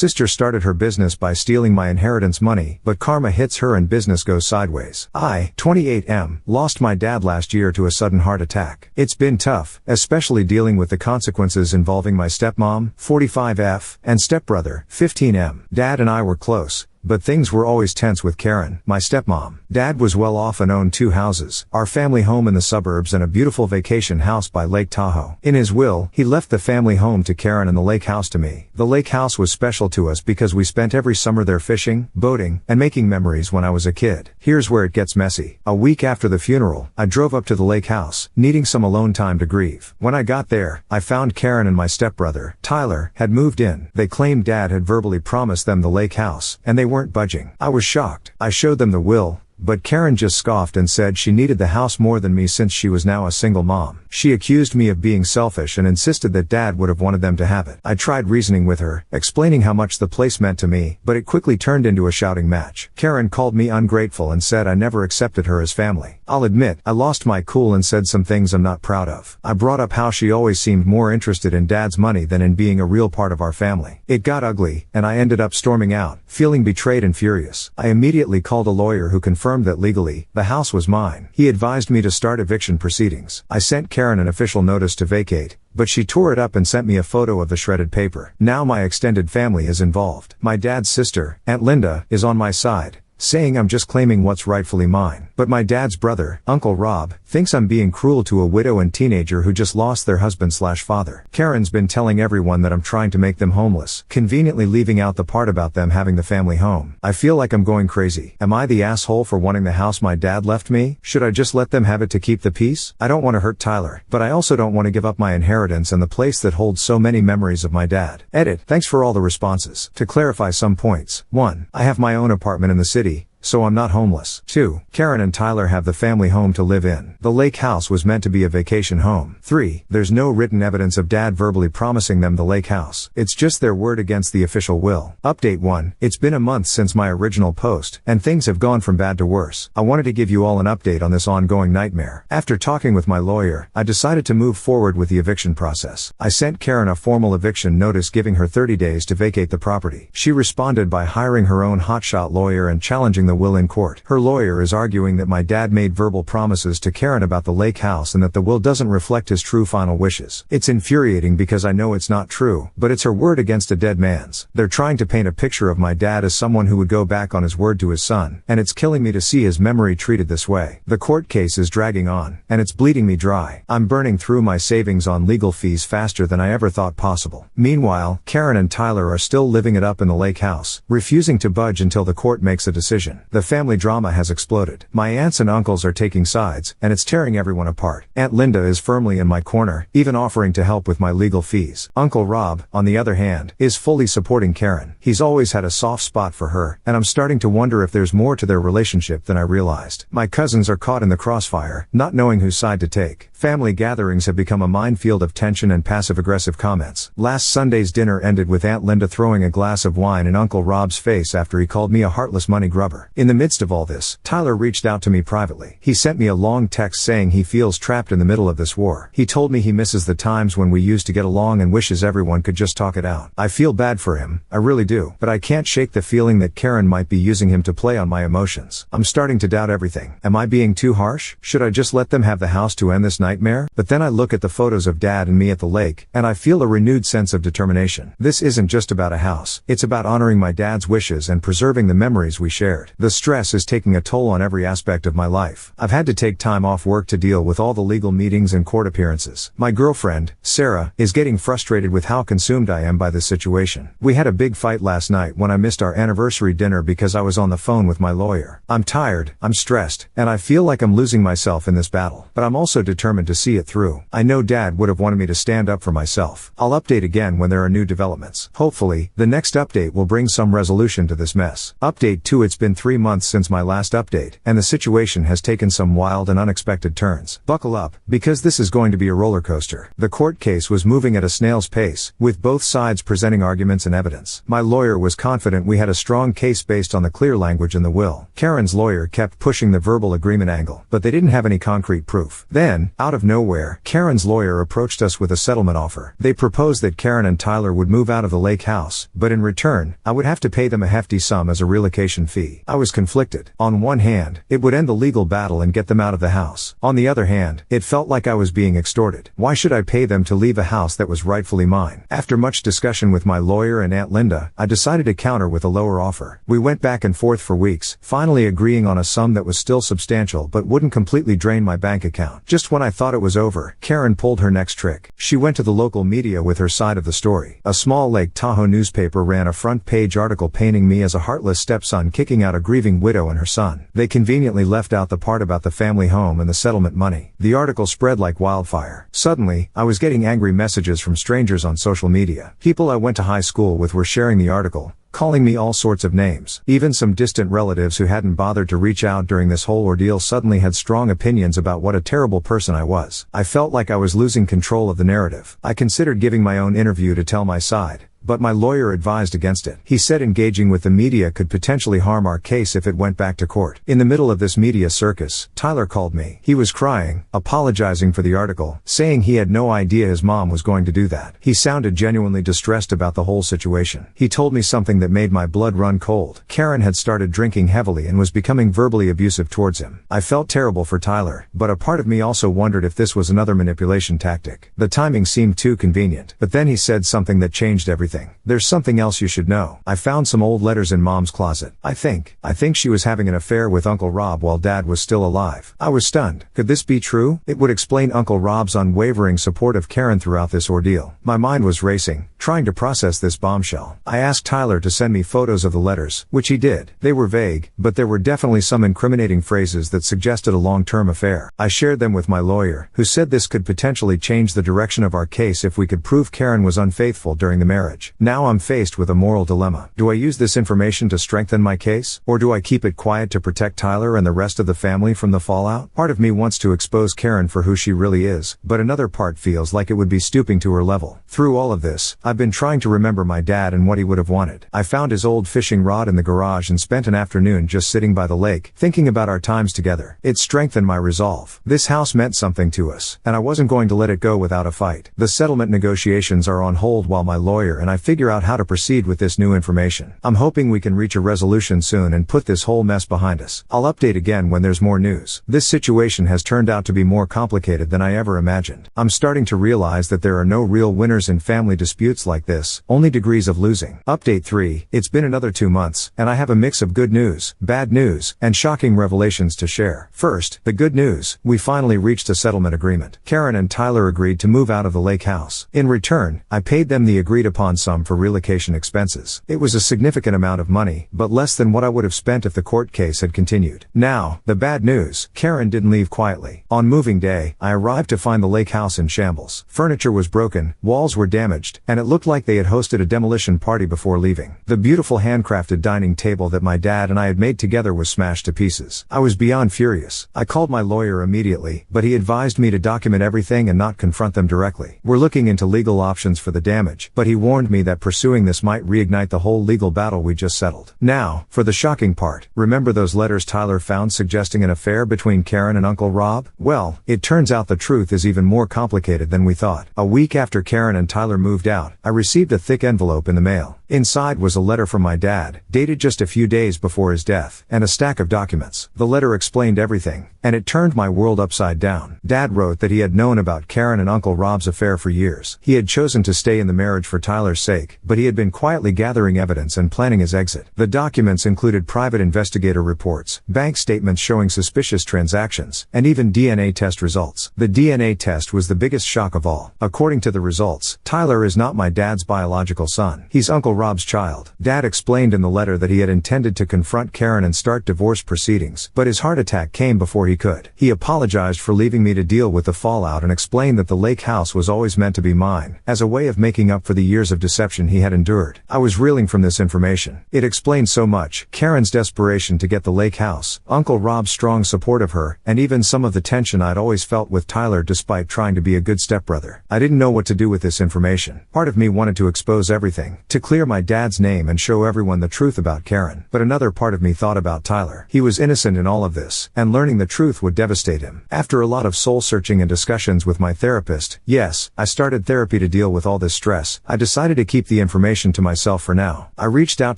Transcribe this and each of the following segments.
sister started her business by stealing my inheritance money, but karma hits her and business goes sideways. I, 28M, lost my dad last year to a sudden heart attack. It's been tough, especially dealing with the consequences involving my stepmom, 45F, and stepbrother, 15M. Dad and I were close, but things were always tense with Karen, my stepmom. Dad was well off and owned 2 houses, our family home in the suburbs and a beautiful vacation house by Lake Tahoe. In his will, he left the family home to Karen and the lake house to me. The lake house was special to us because we spent every summer there fishing, boating, and making memories when I was a kid. Here's where it gets messy. A week after the funeral, I drove up to the lake house, needing some alone time to grieve. When I got there, I found Karen and my stepbrother, Tyler, had moved in. They claimed Dad had verbally promised them the lake house, and they weren't budging. I was shocked. I showed them the will, but Karen just scoffed and said she needed the house more than me since she was now a single mom. She accused me of being selfish and insisted that Dad would have wanted them to have it. I tried reasoning with her, explaining how much the place meant to me, but it quickly turned into a shouting match. Karen called me ungrateful and said I never accepted her as family. I'll admit, I lost my cool and said some things I'm not proud of. I brought up how she always seemed more interested in Dad's money than in being a real part of our family. It got ugly, and I ended up storming out, feeling betrayed and furious. I immediately called a lawyer who confirmed that legally, the house was mine. He advised me to start eviction proceedings. I sent Karen an official notice to vacate, but she tore it up and sent me a photo of the shredded paper. Now my extended family is involved. My dad's sister, Aunt Linda, is on my side, saying I'm just claiming what's rightfully mine. But my dad's brother, Uncle Rob, thinks I'm being cruel to a widow and teenager who just lost their husband/father. Karen's been telling everyone that I'm trying to make them homeless, conveniently leaving out the part about them having the family home. I feel like I'm going crazy. Am I the asshole for wanting the house my dad left me? Should I just let them have it to keep the peace? I don't want to hurt Tyler, but I also don't want to give up my inheritance and the place that holds so many memories of my dad. Edit. Thanks for all the responses. To clarify some points. 1. I have my own apartment in the city, so I'm not homeless. 2. Karen and Tyler have the family home to live in. The lake house was meant to be a vacation home. 3. There's no written evidence of Dad verbally promising them the lake house. It's just their word against the official will. Update 1. It's been a month since my original post, and things have gone from bad to worse. I wanted to give you all an update on this ongoing nightmare. After talking with my lawyer, I decided to move forward with the eviction process. I sent Karen a formal eviction notice giving her 30 days to vacate the property. She responded by hiring her own hotshot lawyer and challenging the will in court. Her lawyer is arguing that my dad made verbal promises to Karen about the lake house and that the will doesn't reflect his true final wishes. It's infuriating because I know it's not true, but it's her word against a dead man's. They're trying to paint a picture of my dad as someone who would go back on his word to his son, and it's killing me to see his memory treated this way. The court case is dragging on, and it's bleeding me dry. I'm burning through my savings on legal fees faster than I ever thought possible. Meanwhile, Karen and Tyler are still living it up in the lake house, refusing to budge until the court makes a decision. The family drama has exploded. My aunts and uncles are taking sides, and it's tearing everyone apart. Aunt Linda is firmly in my corner, even offering to help with my legal fees. Uncle Rob, on the other hand, is fully supporting Karen. He's always had a soft spot for her, and I'm starting to wonder if there's more to their relationship than I realized. My cousins are caught in the crossfire, not knowing whose side to take. Family gatherings have become a minefield of tension and passive-aggressive comments. Last Sunday's dinner ended with Aunt Linda throwing a glass of wine in Uncle Rob's face after he called me a heartless money grubber. In the midst of all this, Tyler reached out to me privately. He sent me a long text saying he feels trapped in the middle of this war. He told me he misses the times when we used to get along and wishes everyone could just talk it out. I feel bad for him, I really do, but I can't shake the feeling that Karen might be using him to play on my emotions. I'm starting to doubt everything. Am I being too harsh? Should I just let them have the house to end this nightmare? But then I look at the photos of Dad and me at the lake, and I feel a renewed sense of determination. This isn't just about a house. It's about honoring my dad's wishes and preserving the memories we shared. The stress is taking a toll on every aspect of my life. I've had to take time off work to deal with all the legal meetings and court appearances. My girlfriend, Sarah, is getting frustrated with how consumed I am by this situation. We had a big fight last night when I missed our anniversary dinner because I was on the phone with my lawyer. I'm tired, I'm stressed, and I feel like I'm losing myself in this battle. But I'm also determined to see it through. I know Dad would have wanted me to stand up for myself. I'll update again when there are new developments. Hopefully, the next update will bring some resolution to this mess. Update 2. It's been 3 3 months since my last update, and the situation has taken some wild and unexpected turns. Buckle up, because this is going to be a roller coaster. The court case was moving at a snail's pace, with both sides presenting arguments and evidence. My lawyer was confident we had a strong case based on the clear language in the will. Karen's lawyer kept pushing the verbal agreement angle, but they didn't have any concrete proof. Then, out of nowhere, Karen's lawyer approached us with a settlement offer. They proposed that Karen and Tyler would move out of the lake house, but in return, I would have to pay them a hefty sum as a relocation fee. I was conflicted. On one hand, it would end the legal battle and get them out of the house. On the other hand, it felt like I was being extorted. Why should I pay them to leave a house that was rightfully mine? After much discussion with my lawyer and Aunt Linda, I decided to counter with a lower offer. We went back and forth for weeks, finally agreeing on a sum that was still substantial but wouldn't completely drain my bank account. Just when I thought it was over, Karen pulled her next trick. She went to the local media with her side of the story. A small Lake Tahoe newspaper ran a front-page article painting me as a heartless stepson kicking out a grieving widow and her son. They conveniently left out the part about the family home and the settlement money. The article spread like wildfire. Suddenly, I was getting angry messages from strangers on social media. People I went to high school with were sharing the article, calling me all sorts of names. Even some distant relatives who hadn't bothered to reach out during this whole ordeal suddenly had strong opinions about what a terrible person I was. I felt like I was losing control of the narrative. I considered giving my own interview to tell my side, but my lawyer advised against it. He said engaging with the media could potentially harm our case if it went back to court. In the middle of this media circus, Tyler called me. He was crying, apologizing for the article, saying he had no idea his mom was going to do that. He sounded genuinely distressed about the whole situation. He told me something that made my blood run cold. Karen had started drinking heavily and was becoming verbally abusive towards him. I felt terrible for Tyler, but a part of me also wondered if this was another manipulation tactic. The timing seemed too convenient. But then he said something that changed everything. There's something else you should know. I found some old letters in Mom's closet. I think she was having an affair with Uncle Rob while Dad was still alive. I was stunned. Could this be true? It would explain Uncle Rob's unwavering support of Karen throughout this ordeal. My mind was racing, trying to process this bombshell. I asked Tyler to send me photos of the letters, which he did. They were vague, but there were definitely some incriminating phrases that suggested a long-term affair. I shared them with my lawyer, who said this could potentially change the direction of our case if we could prove Karen was unfaithful during the marriage. Now I'm faced with a moral dilemma. Do I use this information to strengthen my case? Or do I keep it quiet to protect Tyler and the rest of the family from the fallout? Part of me wants to expose Karen for who she really is, but another part feels like it would be stooping to her level. Through all of this, I've been trying to remember my dad and what he would have wanted. I found his old fishing rod in the garage and spent an afternoon just sitting by the lake, thinking about our times together. It strengthened my resolve. This house meant something to us, and I wasn't going to let it go without a fight. The settlement negotiations are on hold while my lawyer and I figure out how to proceed with this new information. I'm hoping we can reach a resolution soon and put this whole mess behind us. I'll update again when there's more news. This situation has turned out to be more complicated than I ever imagined. I'm starting to realize that there are no real winners in family disputes like this, only degrees of losing. Update 3, it's been another 2 months, and I have a mix of good news, bad news, and shocking revelations to share. First, the good news, we finally reached a settlement agreement. Karen and Tyler agreed to move out of the lake house. In return, I paid them the agreed upon sum for relocation expenses. It was a significant amount of money, but less than what I would have spent if the court case had continued. Now, the bad news, Karen didn't leave quietly. On moving day, I arrived to find the lake house in shambles. Furniture was broken, walls were damaged, and it looked like they had hosted a demolition party before leaving. The beautiful handcrafted dining table that my dad and I had made together was smashed to pieces. I was beyond furious. I called my lawyer immediately, but he advised me to document everything and not confront them directly. We're looking into legal options for the damage, but he warned me that pursuing this might reignite the whole legal battle we just settled. Now, for the shocking part. Remember those letters Tyler found suggesting an affair between Karen and Uncle Rob? Well, it turns out the truth is even more complicated than we thought. A week after Karen and Tyler moved out, I received a thick envelope in the mail. Inside was a letter from my dad, dated just a few days before his death, and a stack of documents. The letter explained everything, and it turned my world upside down. Dad wrote that he had known about Karen and Uncle Rob's affair for years. He had chosen to stay in the marriage for Tyler's sake, but he had been quietly gathering evidence and planning his exit. The documents included private investigator reports, bank statements showing suspicious transactions, and even DNA test results. The DNA test was the biggest shock of all. According to the results, Tyler is not my dad's biological son. He's Uncle Rob's child. Dad explained in the letter that he had intended to confront Karen and start divorce proceedings, but his heart attack came before he could. He apologized for leaving me to deal with the fallout and explained that the lake house was always meant to be mine, as a way of making up for the years of deception he had endured. I was reeling from this information. It explained so much: Karen's desperation to get the lake house, Uncle Rob's strong support of her, and even some of the tension I'd always felt with Tyler despite trying to be a good stepbrother. I didn't know what to do with this information. Part of me wanted to expose everything, to clear my dad's name and show everyone the truth about Karen. But another part of me thought about Tyler. He was innocent in all of this, and learning the truth would devastate him. After a lot of soul-searching and discussions with my therapist, yes, I started therapy to deal with all this stress, I decided to keep the information to myself for now. I reached out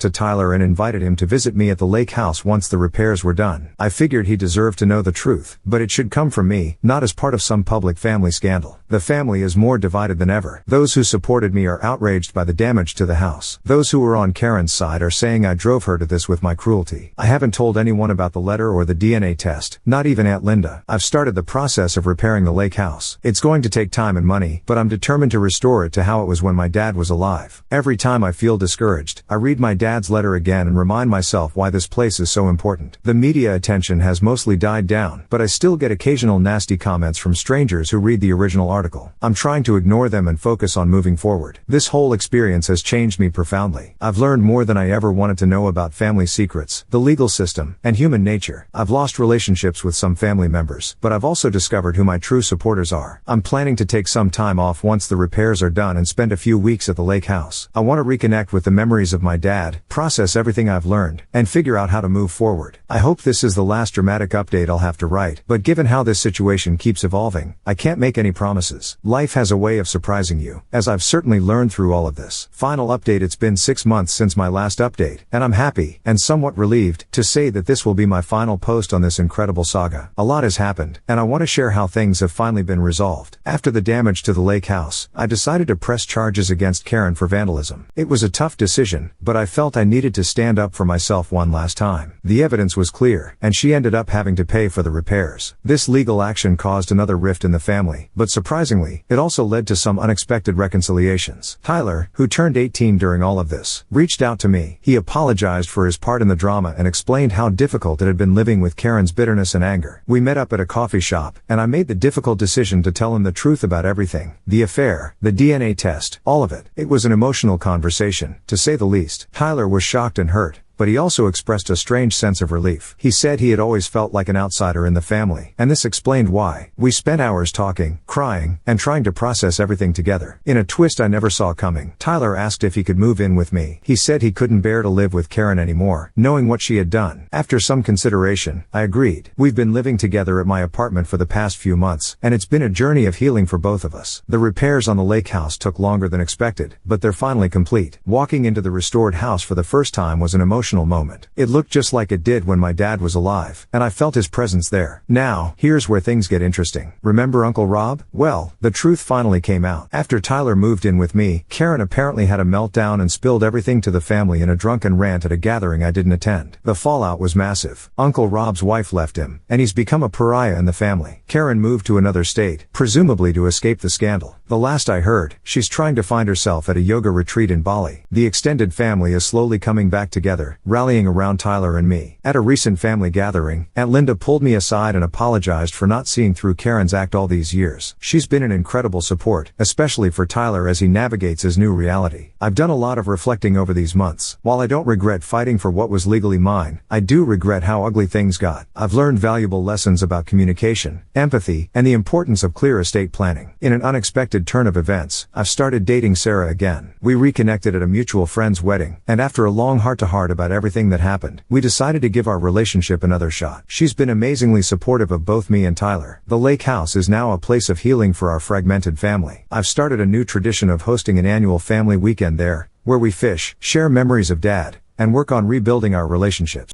to Tyler and invited him to visit me at the lake house once the repairs were done. I figured he deserved to know the truth, but it should come from me, not as part of some public family scandal. The family is more divided than ever. Those who supported me are outraged by the damage to the house. Those who were on Karen's side are saying I drove her to this with my cruelty. I haven't told anyone about the letter or the DNA test, not even Aunt Linda. I've started the process of repairing the lake house. It's going to take time and money, but I'm determined to restore it to how it was when my dad was alive. Every time I feel discouraged, I read my dad's letter again and remind myself why this place is so important. The media attention has mostly died down, but I still get occasional nasty comments from strangers who read the original article. I'm trying to ignore them and focus on moving forward. This whole experience has changed me profoundly. I've learned more than I ever wanted to know about family secrets, the legal system, and human nature. I've lost relationships with some family members, but I've also discovered who my true supporters are. I'm planning to take some time off once the repairs are done and spend a few weeks at the lake house. I want to reconnect with the memories of my dad, process everything I've learned, and figure out how to move forward. I hope this is the last dramatic update I'll have to write, but given how this situation keeps evolving, I can't make any promises. Life has a way of surprising you, as I've certainly learned through all of this. Final update: it's been 6 months since my last update, and I'm happy, and somewhat relieved, to say that this will be my final post on this incredible saga. A lot has happened, and I want to share how things have finally been resolved. After the damage to the lake house, I decided to press charges against Karen for vandalism. It was a tough decision, but I felt I needed to stand up for myself one last time. The evidence was clear, and she ended up having to pay for the repairs. This legal action caused another rift in the family, but surprisingly, it also led to some unexpected reconciliations. Tyler, who turned 18 during all of this, reached out to me. He apologized for his part in the drama and explained how difficult it had been living with Karen's bitterness and anger. We met up at a coffee shop, and I made the difficult decision to tell him the truth about everything. The affair, the DNA test, all of it. It was an emotional conversation, to say the least. Tyler was shocked and hurt, but he also expressed a strange sense of relief. He said he had always felt like an outsider in the family, and this explained why. We spent hours talking, crying, and trying to process everything together. In a twist I never saw coming, Tyler asked if he could move in with me. He said he couldn't bear to live with Karen anymore, knowing what she had done. After some consideration, I agreed. We've been living together at my apartment for the past few months, and it's been a journey of healing for both of us. The repairs on the lake house took longer than expected, but they're finally complete. Walking into the restored house for the first time was an emotional moment. It looked just like it did when my dad was alive, and I felt his presence there. Now, here's where things get interesting. Remember Uncle Rob? Well, the truth finally came out. After Tyler moved in with me, Karen apparently had a meltdown and spilled everything to the family in a drunken rant at a gathering I didn't attend. The fallout was massive. Uncle Rob's wife left him, and he's become a pariah in the family. Karen moved to another state, presumably to escape the scandal. The last I heard, she's trying to find herself at a yoga retreat in Bali. The extended family is slowly coming back together, rallying around Tyler and me. At a recent family gathering, Aunt Linda pulled me aside and apologized for not seeing through Karen's act all these years. She's been an incredible support, especially for Tyler as he navigates his new reality. I've done a lot of reflecting over these months. While I don't regret fighting for what was legally mine, I do regret how ugly things got. I've learned valuable lessons about communication, empathy, and the importance of clear estate planning. In an unexpected turn of events, I've started dating Sarah again. We reconnected at a mutual friend's wedding, and after a long heart-to-heart about everything that happened, we decided to give our relationship another shot. She's been amazingly supportive of both me and Tyler. The lake house is now a place of healing for our fragmented family. I've started a new tradition of hosting an annual family weekend there, where we fish, share memories of Dad, and work on rebuilding our relationships.